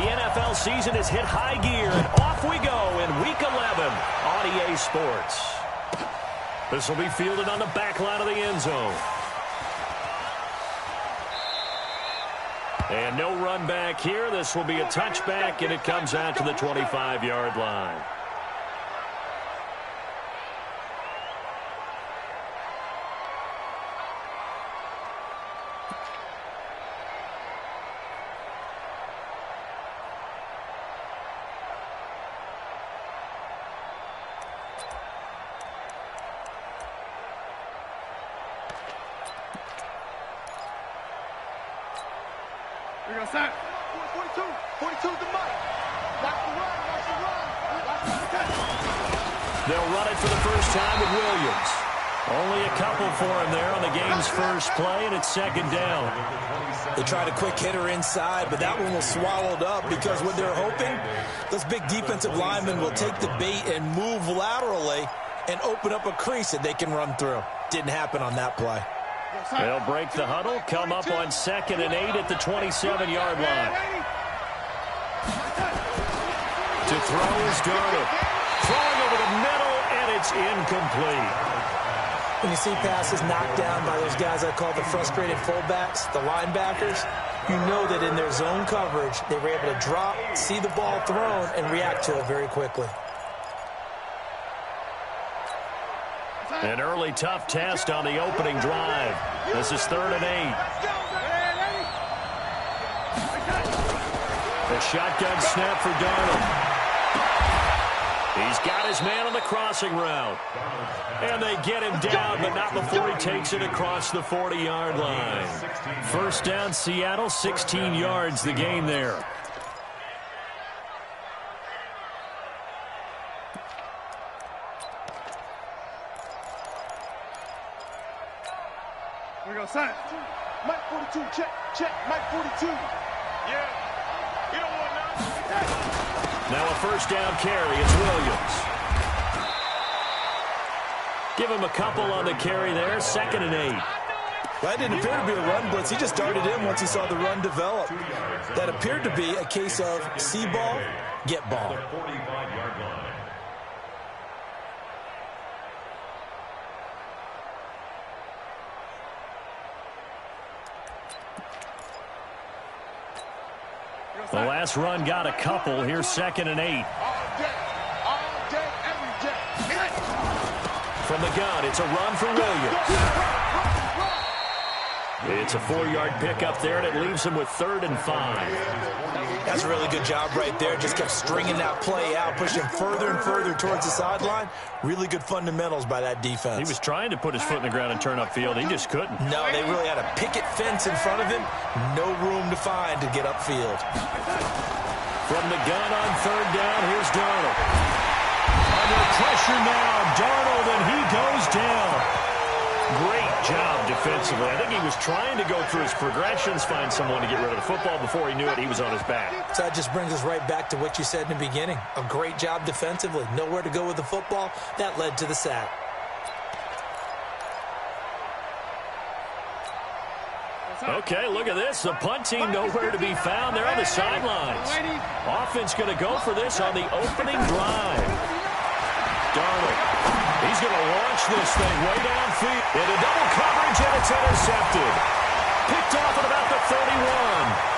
NFL season has hit high gear, and off we go in Week 11 on EA Sports. This will be fielded on the back line of the end zone. And no run back here. This will be a touchback, and it comes out to the 25-yard line. Here goes Sam. 42 is the money. Watch the run. They'll run it for the first time with Williams. Only a couple for him there on the game's first play, and it's second down. They tried a quick hitter inside, but that one was swallowed up because what they're hoping, those big defensive linemen will take the bait and move laterally and open up a crease that they can run through. Didn't happen on that play. They'll break the huddle, come up on 2nd and 8 at the 27-yard line. To throw is Darnold. Throwing over the middle, and it's incomplete. When you see passes knocked down by those guys I call the frustrated fullbacks, the linebackers, you know that in their zone coverage, they were able to drop, see the ball thrown, and react to it very quickly. An early tough test on the opening drive. This is 3rd and 8. The shotgun snap for Darnold. He's got his man on the crossing route. And they get him down, but not before he takes it across the 40-yard line. First down, Seattle, 16 yards the gain there. Here goes Sam. Mike 42, check. Mike 42. Yeah. You don't want none. Now a first down carry. It's Williams. Give him a couple on the carry there. 2nd and 8. That didn't appear to be a run blitz. He just darted in once he saw the run develop. That appeared to be a case of see ball, get ball. The last run got a couple. Here's 2nd and 8. All day, every day. From the gun, it's a run for Williams. It's a 4-yard pickup there, and it leaves him with 3rd and 5. That's a really good job right there. Just kept stringing that play out, pushing further and further towards the sideline. Really good fundamentals by that defense. He was trying to put his foot in the ground and turn upfield. He just couldn't. No, they really had a picket fence in front of him. No room to find to get upfield. From the gun on 3rd down, here's Darnold. Under pressure now, Darnold, and he goes down. Great job defensively. I think he was trying to go through his progressions, find someone to get rid of the football. Before he knew it, he was on his back. So that just brings us right back to what you said in the beginning. A great job defensively. Nowhere to go with the football. That led to the sack. Okay, look at this. The punt team nowhere to be found. They're on the sidelines. Offense going to go for this on the opening drive. Darnold. He's going to launch this thing way downfield. Into double coverage, and it's intercepted. Picked off at about the 31.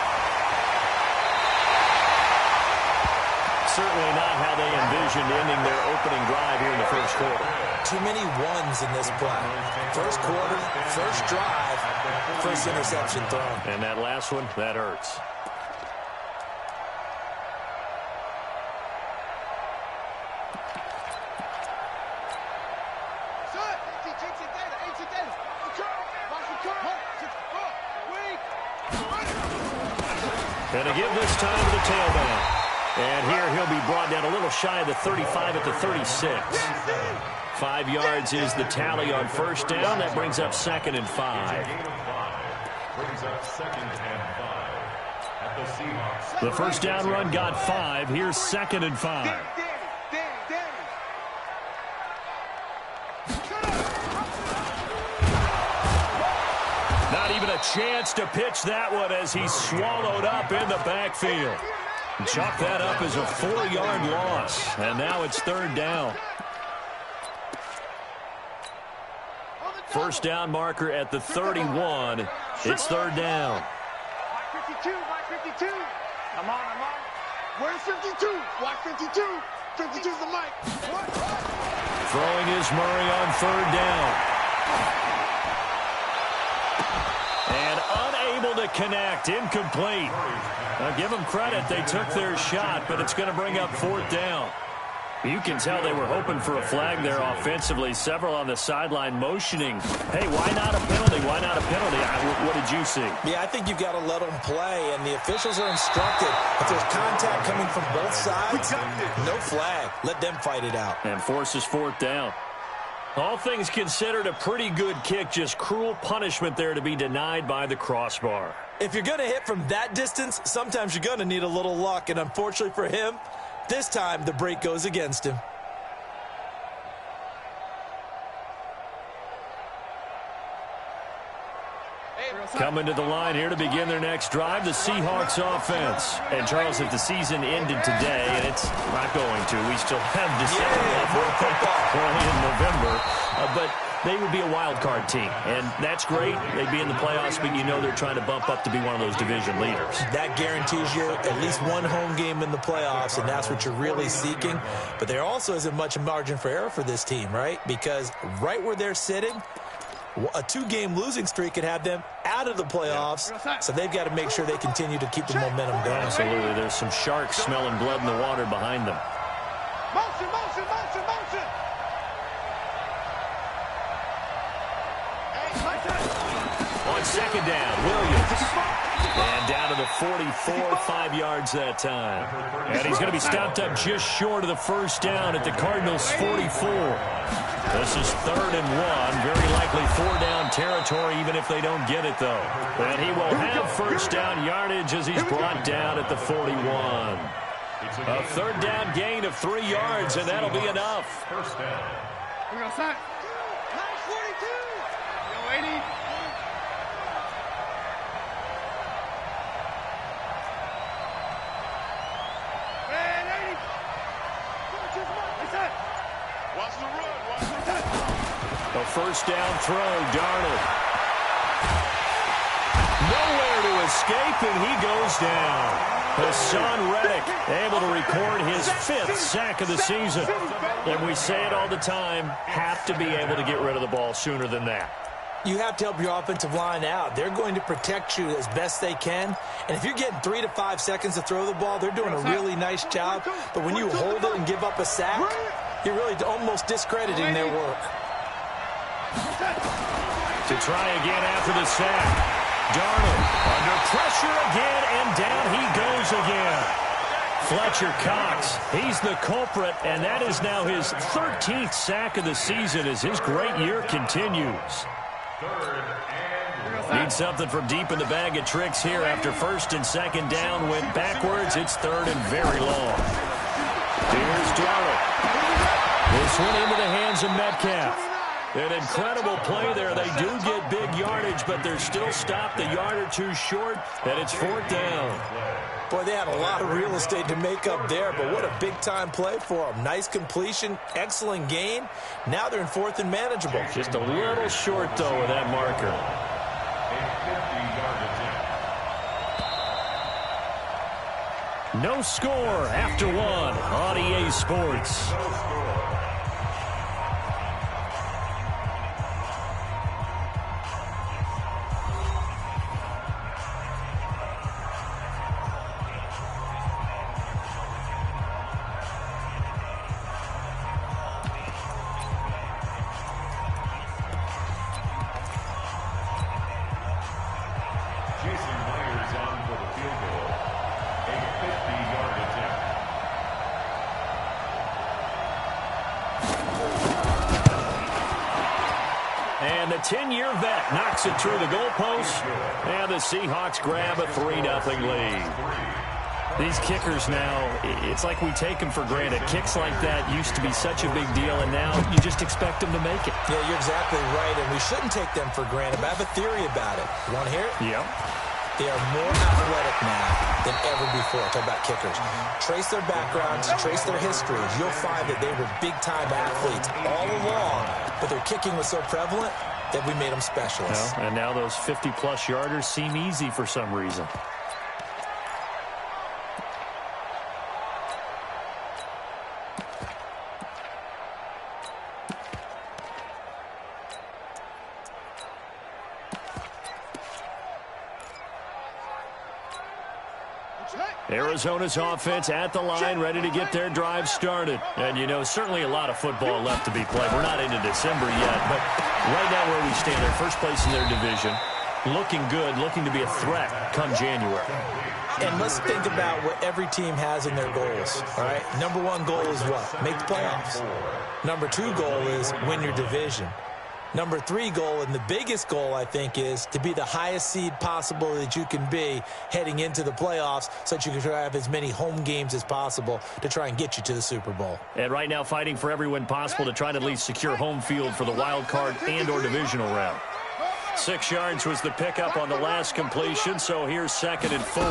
Certainly not how they envisioned ending their opening drive here in the first quarter. Too many ones in this play. First quarter, first drive, first interception thrown. And that last one, that hurts. And to give this time to the tailback. And here he'll be brought down a little shy of the 35 at the 36. 5 yards is the tally on first down. That brings up 2nd and 5. The first down run got 5. Here's 2nd and 5. Not even a chance to pitch that one as he's swallowed up in the backfield. Chalk that up as a 4-yard loss. And now it's 3rd down. First down marker at the 31. It's 3rd down. Mike 52, Mike 52. I'm on. Where's 52? Watch 52. 52's the mic. Throwing is Murray on 3rd down. And unable to connect. Incomplete. Now give them credit. They took their shot, but it's going to bring up 4th down. You can tell they were hoping for a flag there offensively. Several on the sideline motioning. Hey, why not a penalty? Why not a penalty? What did you see? Yeah, I think you've got to let them play, and the officials are instructed. If there's contact coming from both sides, no flag. Let them fight it out. And forces 4th down. All things considered, a pretty good kick. Just cruel punishment there to be denied by the crossbar. If you're going to hit from that distance, sometimes you're going to need a little luck, and unfortunately for him, this time, the break goes against him. Coming to the line here to begin their next drive, the Seahawks offense. And, Charles, if the season ended today, and it's not going to, we still have December early in November, but they would be a wild card team. And that's great. They'd be in the playoffs, but you know they're trying to bump up to be one of those division leaders. That guarantees you at least one home game in the playoffs, and that's what you're really seeking. But there also isn't much margin for error for this team, right? Because right where they're sitting, a 2-game losing streak could have them out of the playoffs, so they've got to make sure they continue to keep the momentum going. Absolutely. There's some sharks smelling blood in the water behind them. Motion. On 2nd down, Williams. And down to the 44, 5 yards that time. And he's going to be stopped up just short of the first down at the Cardinals' 44. This is 3rd and 1. Very likely 4-down territory, even if they don't get it, though. And he will have first down yardage as he's brought down at the 41. A 3rd down gain of 3 yards, and that'll be enough. First down. We're going to start. 42. Yo, 80. A first down throw, Darnold. Nowhere to escape, and he goes down. Hassan Reddick able to record his 5th sack of the season. And we say it all the time, have to be able to get rid of the ball sooner than that. You have to help your offensive line out. They're going to protect you as best they can. And if you're getting 3 to 5 seconds to throw the ball, they're doing a really nice job. But when you hold it and give up a sack, you're really almost discrediting their work. To try again after the sack. Darnold under pressure again, and down he goes again. Fletcher Cox, he's the culprit, and that is now his 13th sack of the season as his great year continues. Need something from deep in the bag of tricks here after 1st and 2nd down. Went backwards. It's 3rd and very long. Here's Darnold. This one into the hands of Metcalf. An incredible play there. They do get big yardage, but they're still stopped a yard or two short, and it's 4th down. Boy, they had a lot of real estate to make up there, but what a big-time play for them. Nice completion, excellent gain. Now they're in 4th and manageable. Just a little short, though, of that marker. No score after 1 on EA Sports. And the 10-year vet knocks it through the goalpost, and the Seahawks grab a 3-0 lead. These kickers now, it's like we take them for granted. Kicks like that used to be such a big deal, and now you just expect them to make it. Yeah, you're exactly right, and we shouldn't take them for granted, but I have a theory about it. You want to hear it? Yeah. They are more athletic now than ever before. Talk about kickers. Trace their backgrounds, trace their histories. You'll find that they were big-time athletes all along, but their kicking was so prevalent that we made them specialists. Well, and now those 50-plus yarders seem easy for some reason. Arizona's offense at the line, ready to get their drive started. And, you know, certainly a lot of football left to be played. We're not into December yet, but right now where we stand, they're first place in their division, looking good, looking to be a threat come January. And let's think about what every team has in their goals, all right? Number one goal is what? Make the playoffs. Number two goal is win your division. Number three goal, and the biggest goal, I think, is to be the highest seed possible that you can be heading into the playoffs so that you can try to have as many home games as possible to try and get you to the Super Bowl. And right now fighting for every win possible to try to at least secure home field for the wild card and or divisional round. 6 yards was the pickup on the last completion, so here's 2nd and 4.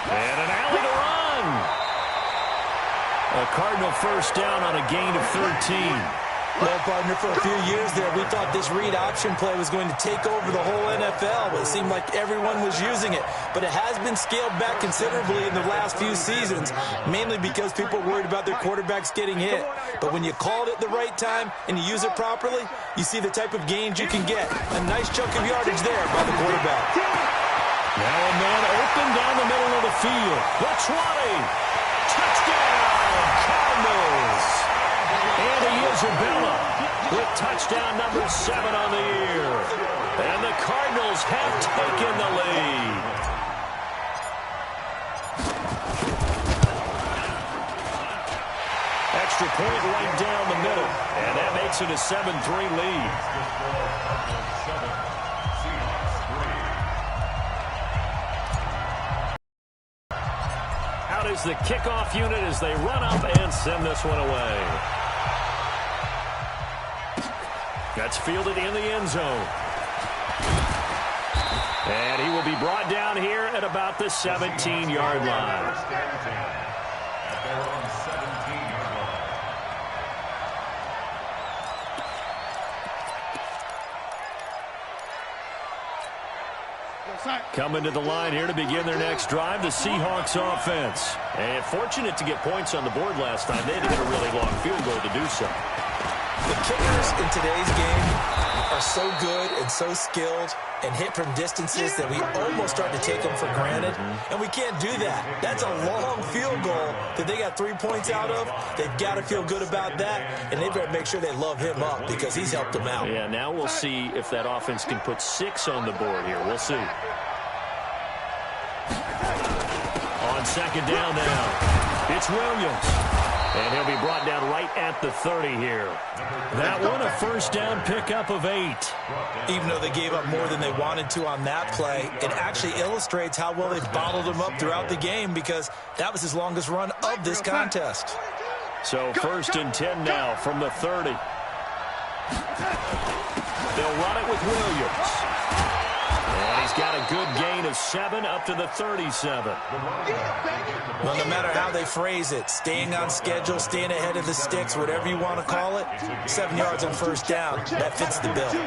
And an alley to run. A Cardinal first down on a gain of 13. Well, partner, for a few years there, we thought this read option play was going to take over the whole NFL. It seemed like everyone was using it. But it has been scaled back considerably in the last few seasons, mainly because people are worried about their quarterbacks getting hit. But when you call it at the right time and you use it properly, you see the type of gains you can get. A nice chunk of yardage there by the quarterback. Now a man open down the middle of the field. The 20. Touchdown, Cardinals. And Isabella with touchdown number 7 on the year. And the Cardinals have taken the lead. Extra point right down the middle. And that makes it a 7-3 lead. Out is the kickoff unit as they run up and send this one away. That's fielded in the end zone. And he will be brought down here at about the 17-yard line. Coming to the line here to begin their next drive, the Seahawks offense. And fortunate to get points on the board last time. They had to hit a really long field goal to do so. The kickers in today's game are so good and so skilled and hit from distances that we almost start to take them for granted. And we can't do that. That's a long field goal that they got 3 points out of. They've got to feel good about that, and they better make sure they love him up because he's helped them out. Yeah, now we'll see if that offense can put 6 on the board here. We'll see. On 2nd down now, it's Williams. And he'll be brought down right at the 30 here. That one, a first down pickup of 8. Even though they gave up more than they wanted to on that play, it actually illustrates how well they've bottled him up throughout the game because that was his longest run of this contest. So 1st and 10 now from the 30. They'll run it with Williams. And he's got a good gain of 7 up to the 37. Well, no matter how they phrase it, staying on schedule, staying ahead of the sticks, whatever you want to call it, 7 yards on first down, that fits the bill. He'll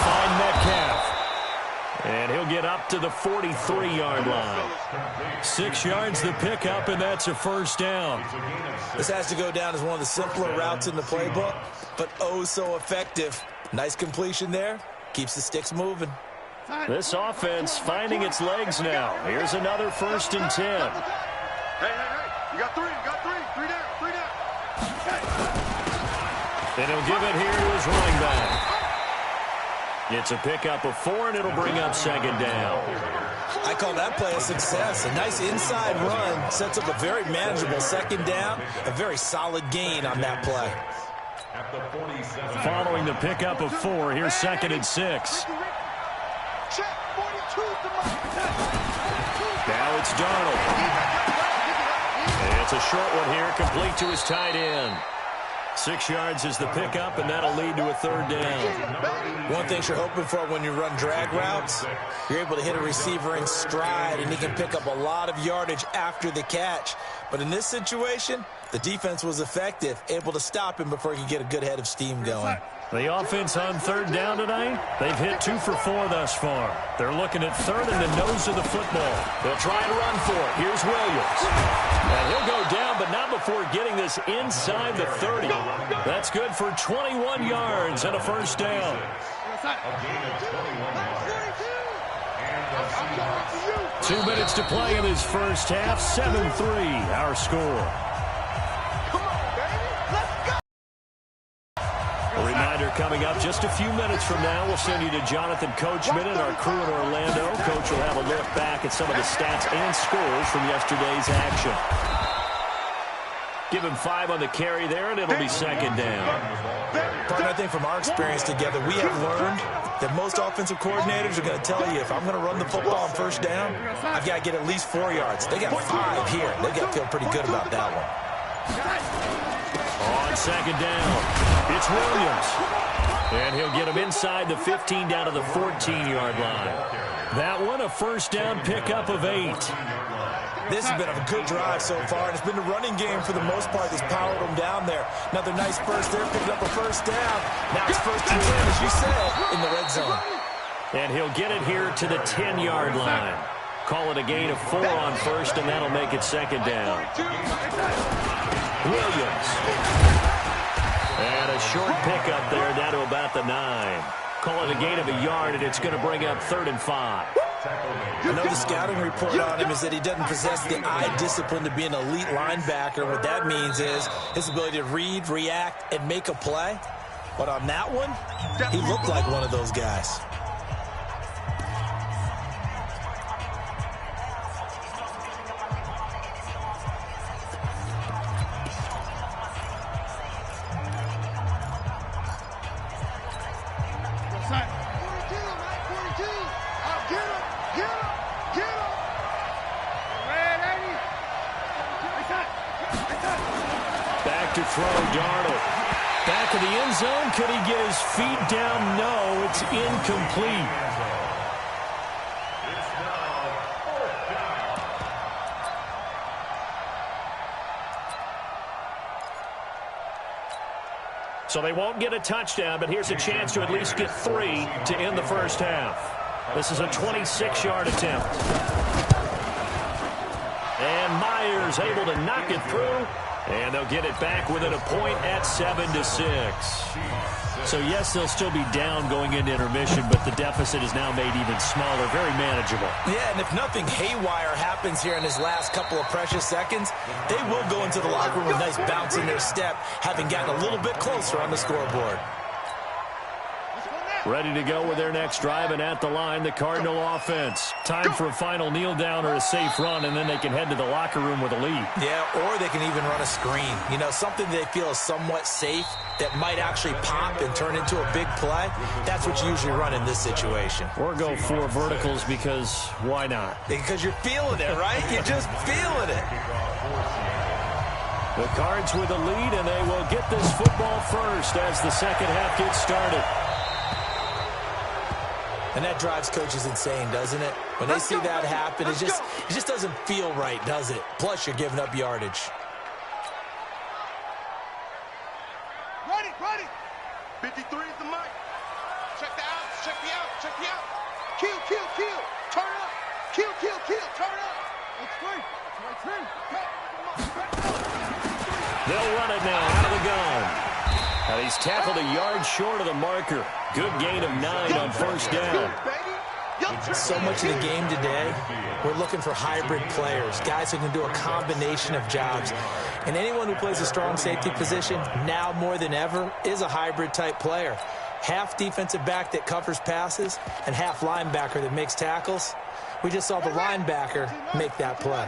find Metcalf. And he'll get up to the 43-yard line. 6 yards the pickup, and that's a first down. This has to go down as one of the simpler routes in the playbook, but oh so effective. Nice completion there. Keeps the sticks moving. This offense finding its legs now. Here's another 1st and 10. Hey. You got 3. 3 down. And he'll give it here to his running back. It's a pickup of 4, and it'll bring up 2nd down. I call that play a success. A nice inside run sets up a very manageable 2nd down. A very solid gain on that play. Following the pickup of 4, here's 2nd and 6. Now it's Darnold. And it's a short one here, complete to his tight end. 6 yards is the pickup, and that'll lead to a third down. One thing you're hoping for when you run drag routes, you're able to hit a receiver in stride, and he can pick up a lot of yardage after the catch. But in this situation, the defense was effective, able to stop him before he could get a good head of steam going. The offense on third down tonight, they've hit 2 for 4 thus far. They're looking at third and the nose of the football. They'll try and run for it. Here's Williams. And he'll go down, but not before getting this inside the 30. That's good for 21 yards and a first down. 2 minutes to play in this first half. 7-3, our score. A reminder coming up just a few minutes from now. We'll send you to Jonathan Coachman and our crew in Orlando. Coach will have a look back at some of the stats and scores from yesterday's action. Give him 5 on the carry there, and it'll be second down. Partner, I think from our experience together, we have learned that most offensive coordinators are going to tell you, if I'm going to run the football on first down, I've got to get at least 4 yards. They got 5 here. They've got to feel pretty good about that one. On second down, it's Williams. And he'll get him inside the 15 down to the 14-yard line. That one, a first down pickup of 8. This has been a good drive so far, and it's been the running game for the most part that's powered them down there. Another nice burst there, picking up a first down. Now it's 1st and 10, as you said, in the red zone. And he'll get it here to the 10-yard line. Call it a gain of 4 on first, and that'll make it second down. Williams. And a short pickup there down to about the 9. Call it a gain of a yard, and it's going to bring up 3rd and 5. I know the scouting report on him is that he doesn't possess the eye discipline to be an elite linebacker. What that means is his ability to read, react, and make a play. But on that one, he looked like one of those guys. To throw Darnold. Back in the end zone. Could he get his feet down? No, it's incomplete. So they won't get a touchdown, but here's a chance to at least get 3 to end the first half. This is a 26-yard attempt. And Myers able to knock it through. And they'll get it back within a point at 7-6. So, yes, they'll still be down going into intermission, but the deficit is now made even smaller, very manageable. Yeah, and if nothing haywire happens here in his last couple of precious seconds, they will go into the locker room with a nice bounce in their step, having gotten a little bit closer on the scoreboard. Ready to go with their next drive, and at the line, the Cardinal offense. Time for a final kneel down or a safe run, and then they can head to the locker room with a lead. Yeah, or they can even run a screen. You know, something they feel is somewhat safe that might actually pop and turn into a big play. That's what you usually run in this situation. Or go 4 verticals because why not? Because you're feeling it, right? You're just feeling it. The Cards with the lead, and they will get this football first as the second half gets started. And that drives coaches insane, doesn't it? When they see that happen, it just doesn't feel right, does it? Plus, you're giving up yardage. Ready. 53 is the mic. Check the outs, check the out, check the out. Kill. Turn up. Kill. Turn up. It's free. They'll run it now out of the gun. And he's tackled a yard short of the marker. Good gain of 9 on first down. So much of the game today, we're looking for hybrid players, guys who can do a combination of jobs. And anyone who plays a strong safety position, now more than ever, is a hybrid type player. Half defensive back that covers passes and half linebacker that makes tackles. We just saw the linebacker make that play.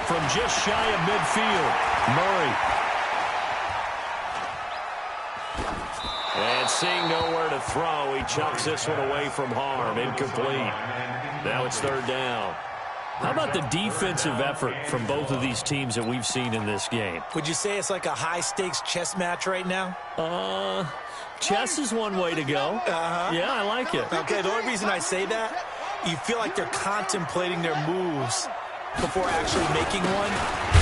From just shy of midfield, Murray. And seeing nowhere to throw, he chucks this one away from harm. Incomplete. Now it's third down. How about the defensive effort from both of these teams that we've seen in this game? Would you say it's like a high-stakes chess match right now? Chess is one way to go. Yeah, I like it. Okay, the only reason I say that, you feel like they're contemplating their moves before actually making one,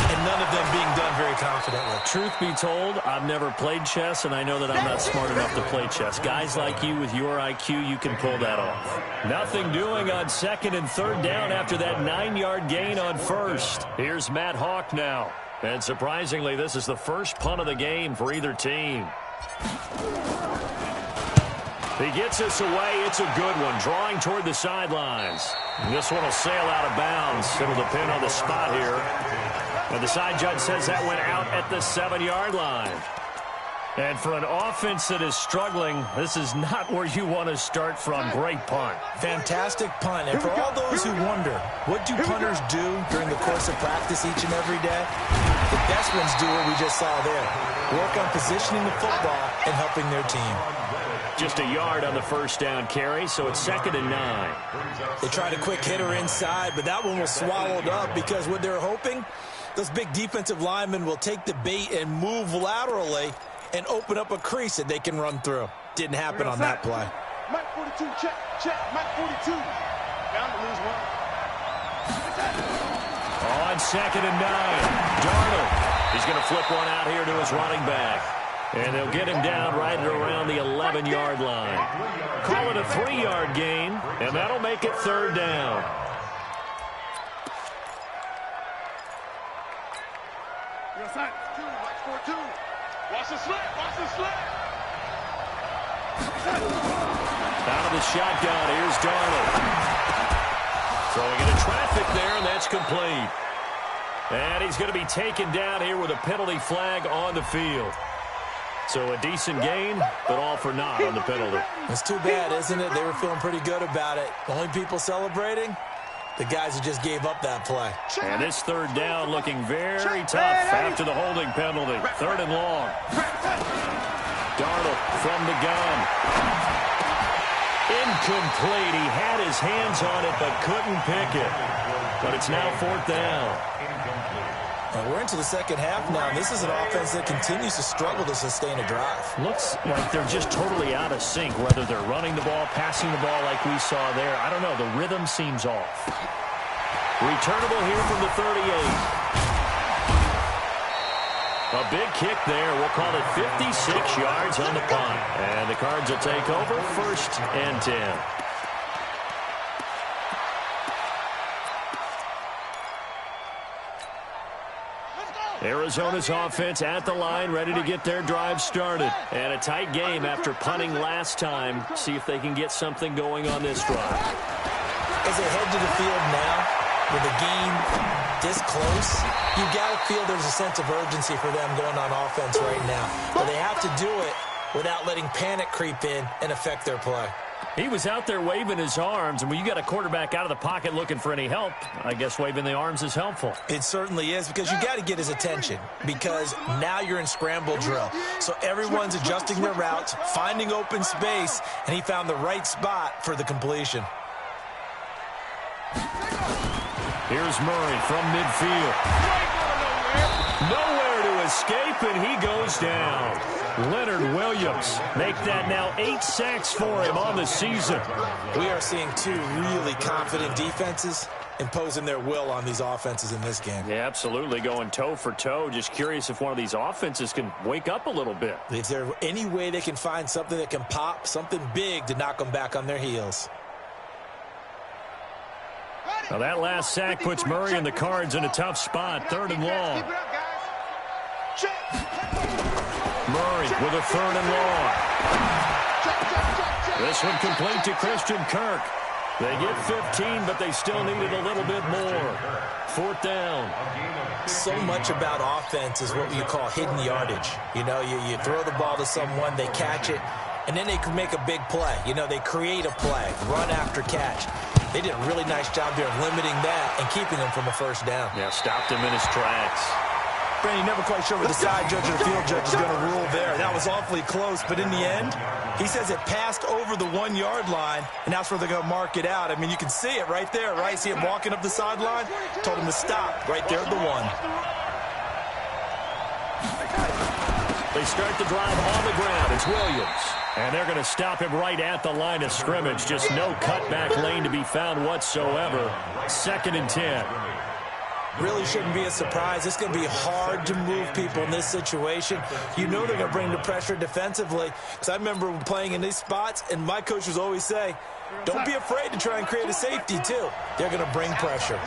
and none of them being done very confidently. Truth be told, I've never played chess, and I know that I'm not smart enough to play chess. Guys like you with your IQ, you can pull that off. Nothing doing on 2nd and 3rd down after that 9-yard gain on 1st. Here's Matt Hawk now. And surprisingly, this is the first punt of the game for either team. He gets us away. It's a good one. Drawing toward the sidelines. This one will sail out of bounds. It'll depend on the spot here. And the side judge says that went out at the 7-yard line. And for an offense that is struggling, this is not where you want to start from. Great punt. Fantastic punt. And for all those who wonder, what do punters do during the course of practice each and every day? The best ones do what we just saw there. Work on positioning the football and helping their team. Just a yard on the first down carry, so it's 2nd and 9. They tried a quick hitter inside, but that one was swallowed up because what they're hoping, those big defensive linemen will take the bait and move laterally and open up a crease that they can run through. Didn't happen on that play. Mike 42, check, Mike 42. Bound to lose one. On 2nd and 9, Darnold. He's going to flip one out here to his running back. And they'll get him down right at around the 11-yard line. Call it a 3-yard gain, and that'll make it 3rd down. You're outside. Mike 42. Watch the slant. Watch the slant. Out of the shotgun, here's Darnold. Throwing into traffic there, and that's complete. And he's going to be taken down here with a penalty flag on the field. So a decent gain, but all for naught on the penalty. It's too bad, isn't it? They were feeling pretty good about it. The only people celebrating, the guys who just gave up that play. And this 3rd down looking very tough after the holding penalty. 3rd and long. Darnold from the gun. Incomplete. He had his hands on it, but couldn't pick it. But it's now 4th down. We're into the second half now, and this is an offense that continues to struggle to sustain a drive. Looks like they're just totally out of sync, whether they're running the ball, passing the ball like we saw there. I don't know. The rhythm seems off. Returnable here from the 38. A big kick there. We'll call it 56 yards on the punt. And the Cards will take over 1st and 10. Arizona's offense at the line, ready to get their drive started. And a tight game after punting last time. See if they can get something going on this drive. As they head to the field now, with the game this close, you've got to feel there's a sense of urgency for them going on offense right now. But they have to do it without letting panic creep in and affect their play. He was out there waving his arms, and when you got a quarterback out of the pocket looking for any help, I guess waving the arms is helpful. It certainly is, because you got to get his attention, because now you're in scramble drill. So everyone's adjusting their routes, finding open space, and he found the right spot for the completion. Here's Murray from midfield. Nowhere to escape, and he goes down. Leonard Williams make that now 8 sacks for him on the season. We are seeing two really confident defenses imposing their will on these offenses in this game. Yeah, absolutely, going toe for toe. Just curious if one of these offenses can wake up a little bit. Is there any way they can find something that can pop, something big to knock them back on their heels? Now that last sack puts Murray and the Cards in a tough spot. 3rd and long. Murray with a 3rd and long. This one complete to Christian Kirk. They get 15, but they still needed a little bit more. 4th down. So much about offense is what you call hidden yardage. You know, you throw the ball to someone, they catch it, and then they can make a big play. You know, they create a play, run after catch. They did a really nice job there of limiting that and keeping him from a first down. Yeah, stopped him in his tracks. Brandon, you're never quite sure where the side judge or the field judge is going to rule there. That was awfully close, but in the end, he says it passed over the 1-yard line, and that's where they're going to mark it out. I mean, you can see it right there, right? See him walking up the sideline? Told him to stop right there at the 1. They start the drive on the ground. It's Williams. And they're going to stop him right at the line of scrimmage. Just no cutback lane to be found whatsoever. 2nd and 10. Really shouldn't be a surprise. It's going to be hard to move people in this situation. You know they're going to bring the pressure defensively. Because I remember playing in these spots, and my coaches always say, don't be afraid to try and create a safety, too. They're going to bring pressure.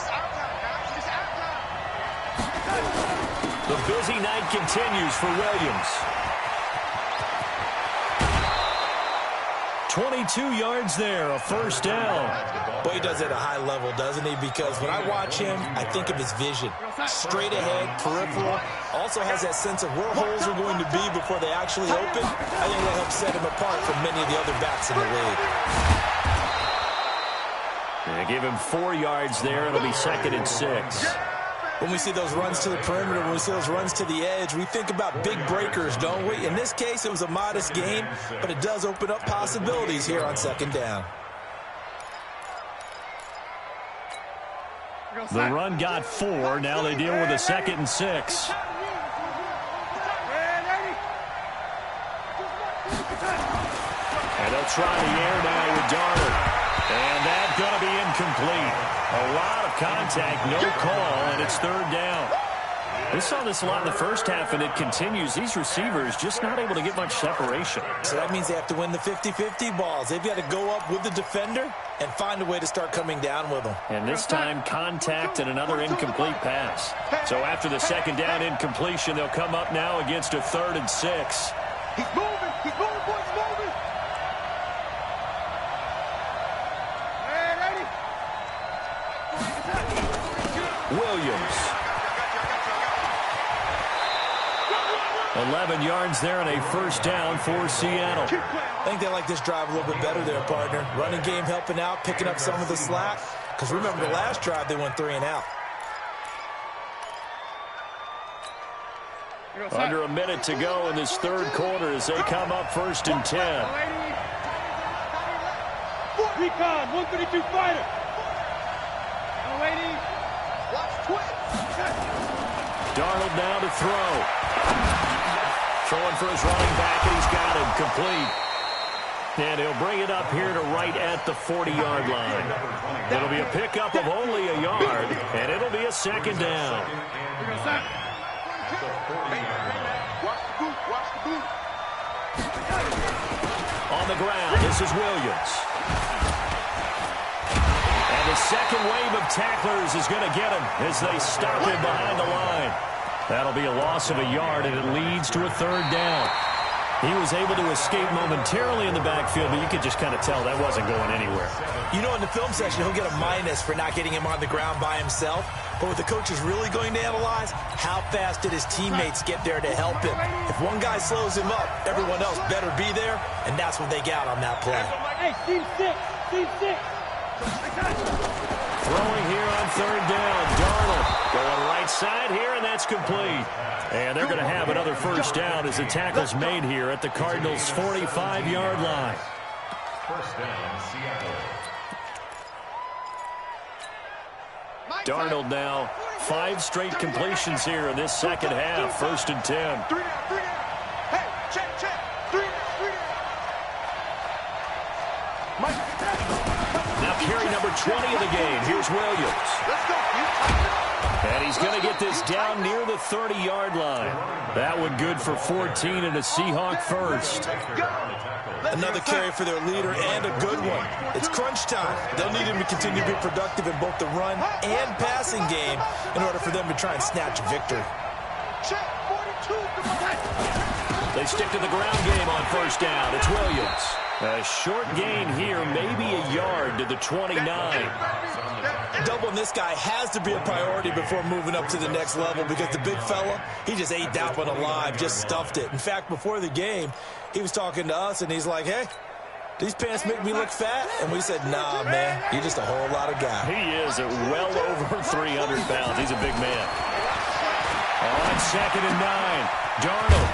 The busy night continues for Williams. 22 yards there, a first down. Boy, he does it at a high level, doesn't he? Because when I watch him, I think of his vision. Straight ahead, peripheral. Also has that sense of where holes are going to be before they actually open. I think that helps set him apart from many of the other backs in the league. They give him 4 yards there. It'll be 2nd and 6. When we see those runs to the perimeter, when we see those runs to the edge, we think about big breakers, don't we? In this case, it was a modest gain, but it does open up possibilities here on 2nd down. The run got 4. Now they deal with a 2nd and 6. And they'll try the air now with Darnold. And that's going to be incomplete. A lot of contact, no call, and it's 3rd down. We saw this a lot in the first half, and it continues. These receivers just not able to get much separation. So that means they have to win the 50-50 balls. They've got to go up with the defender and find a way to start coming down with them. And this time, contact and another incomplete pass. So after the 2nd down incompletion, they'll come up now against a 3rd and 6. He's moving. He's moving, boys. Moving. Williams. 11 yards there and a first down for Seattle. I think they like this drive a little bit better there, partner. Running game helping out, picking up some of the slack. Because remember, the last drive, they went 3 and out. Under a minute to go in this 3rd quarter as they come up 1st and 10. Recon, 132 fighter. Darnold now to throw. Throwing for his running back, and he's got him complete. And he'll bring it up here to right at the 40-yard line. It'll be a pickup of only a yard, and it'll be a 2nd down. On the ground, this is Williams. And the second wave of tacklers is going to get him as they stop him behind the line. That'll be a loss of a yard, and it leads to a 3rd down. He was able to escape momentarily in the backfield, but you could just kind of tell that wasn't going anywhere. You know, in the film session, he'll get a minus for not getting him on the ground by himself. But what the coach is really going to analyze, how fast did his teammates get there to help him? If one guy slows him up, everyone else better be there, and that's what they got on that play. Hey, team 6. Throwing here on 3rd down. Darnold going right side here, and that's complete. And they're going to have another first down as the tackle's made here at the Cardinals' 45-yard line. First down, Seattle. Darnold now 5 straight completions here in this 2nd half. 1st and 10. 3 down. Hey, check. 3 down. Now carry number 20 of the game. Here's Williams. Let's go. And he's going to get this down near the 30-yard line. That one good for 14 and a Seahawk first. Another carry for their leader and a good one. It's crunch time. They'll need him to continue to be productive in both the run and passing game in order for them to try and snatch a victory. They stick to the ground game on 1st down. It's Williams. A short gain here, maybe a yard to the 29. Doubling this guy has to be a priority before moving up to the next level because the big fella, he just ate that one alive, just stuffed it. In fact, before the game, he was talking to us, and he's like, hey, these pants make me look fat? And we said, nah, man, you're just a whole lot of guy. He is at well over 300 pounds. He's a big man. On 2nd and 9, Darnold.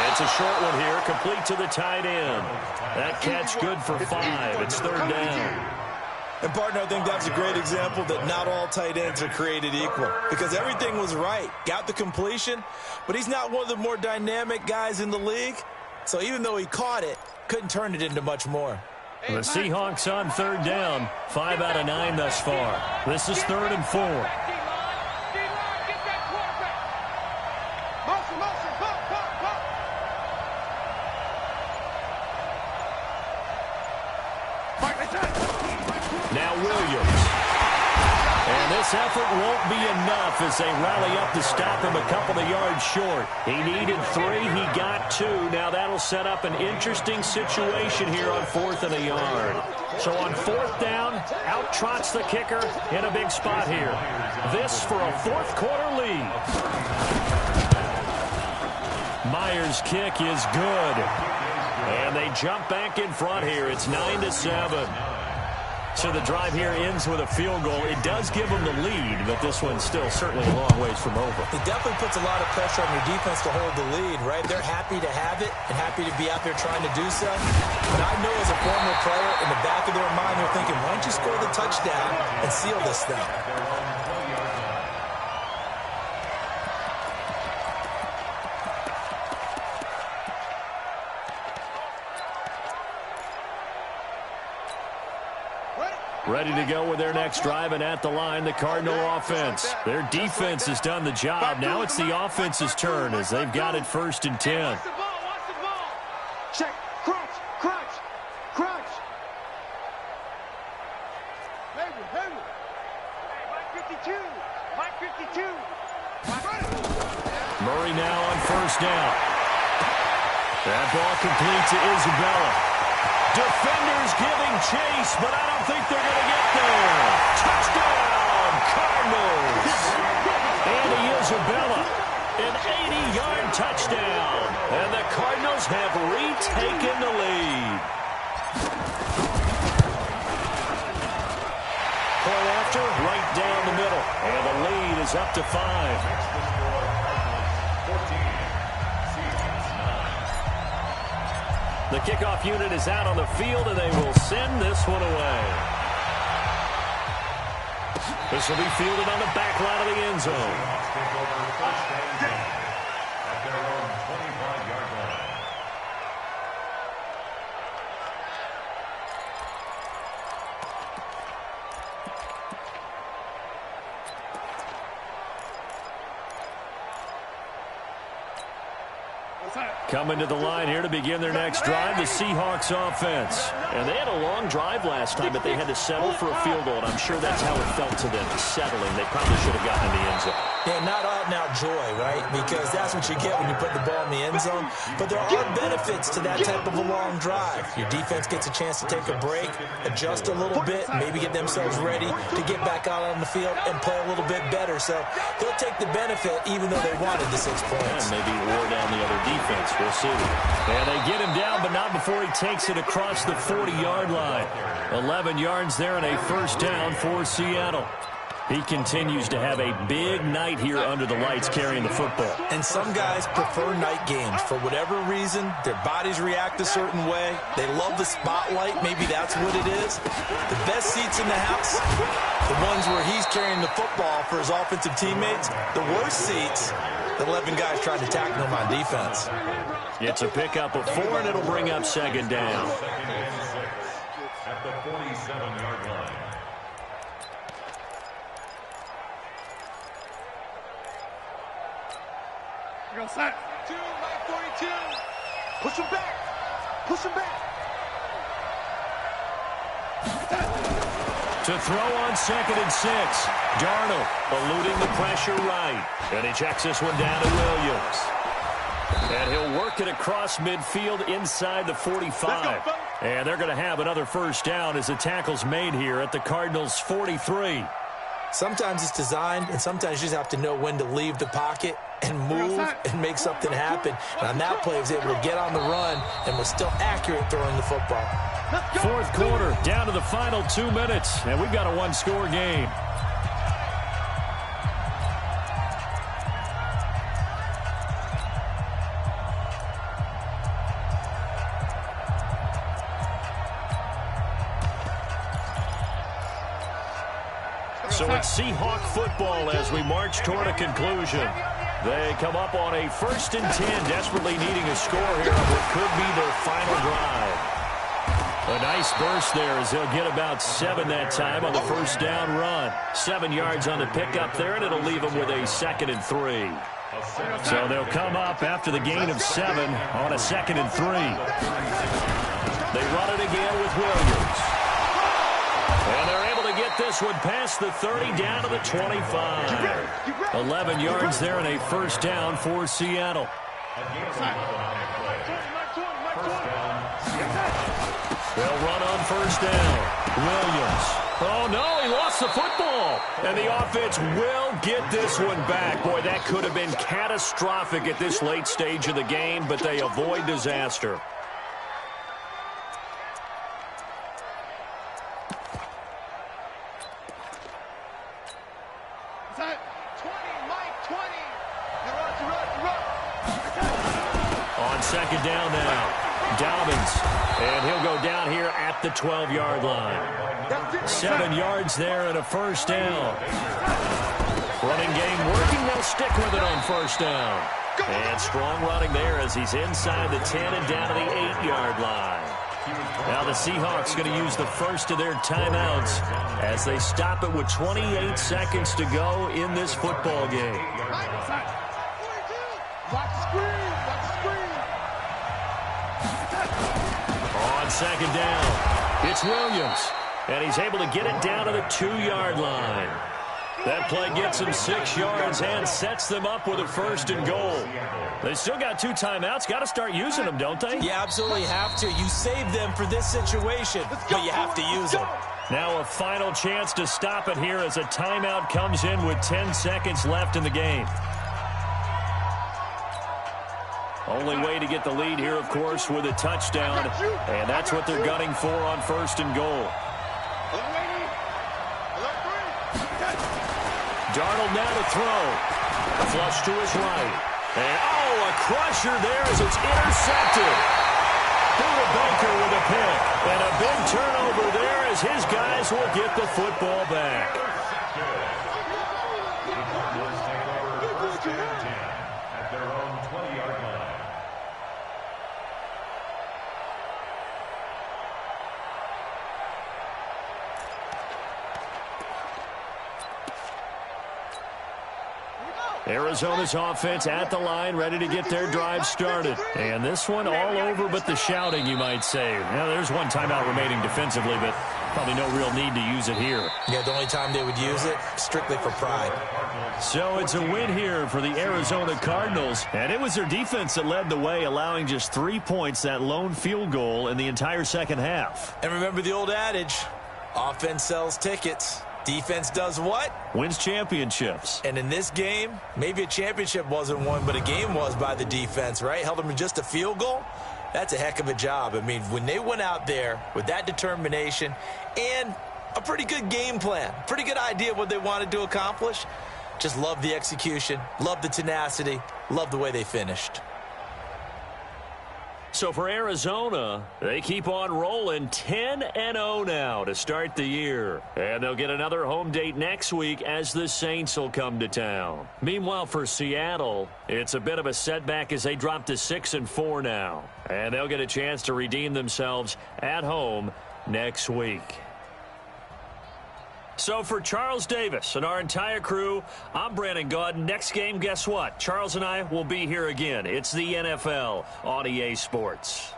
It's a short one here, complete to the tight end. That catch good for 5. It's 3rd down. And, partner, I think that's a great example that not all tight ends are created equal because everything was right. Got the completion, but he's not one of the more dynamic guys in the league. So even though he caught it, couldn't turn it into much more. The Seahawks on 3rd down, 5 out of 9 thus far. This is 3rd and 4. Now Williams. And this effort won't be enough as they rally up to stop him a couple of yards short. He needed 3. He got 2. Now that'll set up an interesting situation here on 4th and a yard. So on 4th down, out trots the kicker in a big spot here. This for a 4th quarter lead. Myers' kick is good. And they jump back in front here. It's 9-7. So the drive here ends with a field goal. It does give them the lead, but this one's still certainly a long ways from over. It definitely puts a lot of pressure on your defense to hold the lead, right? They're happy to have it and happy to be out there trying to do so. But I know as a former player, in the back of their mind, they're thinking, why don't you score the touchdown and seal this thing? Ready to go with their next drive, and at the line, the Cardinal offense. Their defense has done the job. Now it's the offense's turn as they've got it 1st and 10. Check. Crunch. Crunch. Crunch. Baby. Mike 52. Mike 52. Murray now on 1st down. That ball complete to Isabella. Defenders giving chase, but I don't think they're going to get there. Touchdown, Cardinals. Andy Isabella, an 80-yard touchdown. And the Cardinals have retaken the lead. Point after, right down the middle. And the lead is up to 5. The kickoff unit is out on the field, and they will send this one away. This will be fielded on the back line of the end zone. At their own 25-yard line. Coming to the line here to begin their next drive, the Seahawks offense. And they had a long drive last time, but they had to settle for a field goal, and I'm sure that's how it felt to them, settling. They probably should have gotten in the end zone. Yeah, not out-and-out joy, right? Because that's what you get when you put the ball in the end zone. But there are benefits to that type of a long drive. Your defense gets a chance to take a break, adjust a little bit, maybe get themselves ready to get back out on the field and play a little bit better. So they'll take the benefit even though they wanted the 6 points. And maybe wore down the other defense. We'll see. And they get him down, but not before he takes it across the 40-yard line. 11 yards there and a 1st down for Seattle. He continues to have a big night here under the lights carrying the football. And some guys prefer night games. For whatever reason, their bodies react a certain way. They love the spotlight. Maybe that's what it is. The best seats in the house, the ones where he's carrying the football for his offensive teammates. The worst seats, the 11 guys trying to tackle him on defense. It's a pickup of 4, and it'll bring up 2nd down. At the 47-yard line. Go set. 2, Mike 42. Push him back. Push him back. To throw on 2nd and 6. Darnold eluding the pressure right. And he checks this one down to Williams. And he'll work it across midfield inside the 45. And they're going to have another 1st down as the tackle's made here at the Cardinals' 43. Sometimes it's designed, and sometimes you just have to know when to leave the pocket and move and make something happen. And on that play, he was able to get on the run and was still accurate throwing the football. 4th quarter, down to the final 2 minutes, and we've got a 1-score game. So it's Seahawk football as we march toward a conclusion. They come up on a 1st and 10, desperately needing a score here on what could be their final drive. A nice burst there as they'll get about 7 that time on the first down run. 7 yards on the pickup there, and it'll leave them with a 2nd and 3. So they'll come up after the gain of 7 on a 2nd and 3. They run it again with Williams. And they're able to get this one past the 30 down to the 25. 11 yards there and a first down for Seattle. They'll run on first down. Williams. Oh, no, he lost the football. And the offense will get this one back. Boy, that could have been catastrophic at this late stage of the game, but they avoid disaster. On second down now. Dobbins, and he'll go down here at the 12-yard line. 7 yards there and a first down. Running game working. They'll stick with it on first down. And strong running there as he's inside the 10 and down to the 8-yard line. Now the Seahawks going to use the first of their timeouts as they stop it with 28 seconds to go in this football game. On second down, it's Williams, and he's able to get it down to the 2-yard line. That play gets him 6 yards and sets them up with a 1st and goal. They still got 2 timeouts. Got to start using them, don't they? You absolutely have to. You save them for this situation, but you have to use them. Now a final chance to stop it here as a timeout comes in with 10 seconds left in the game. Only way to get the lead here, of course, with a touchdown, and that's what they're gunning for on 1st and goal. Darnold now to throw. Flush to his right. And, oh, a crusher there as it's intercepted. Buda Baker with a pick. And a big turnover there as his guys will get the football back. At their own 20-yard line. Arizona's offense at the line, ready to get their drive started. And this one all over but the shouting, you might say. Now, there's one timeout remaining defensively, but probably no real need to use it here. Yeah, the only time they would use it, strictly for pride. So it's a win here for the Arizona Cardinals. And it was their defense that led the way, allowing just 3 points, that lone field goal in the entire second half. And remember the old adage, offense sells tickets. Defense does what? Wins championships. And in this game, maybe a championship wasn't won, but a game was by the defense, right? Held them to just a field goal. That's a heck of a job. I mean, when they went out there with that determination and a pretty good game plan, pretty good idea what they wanted to accomplish, just love the execution, love the tenacity, love the way they finished. So for Arizona, they keep on rolling 10-0 now to start the year. And they'll get another home date next week as the Saints will come to town. Meanwhile, for Seattle, it's a bit of a setback as they drop to 6-4 now. And they'll get a chance to redeem themselves at home next week. So for Charles Davis and our entire crew, I'm Brandon Gaudin. Next game, guess what? Charles and I will be here again. It's the NFL on EA Sports.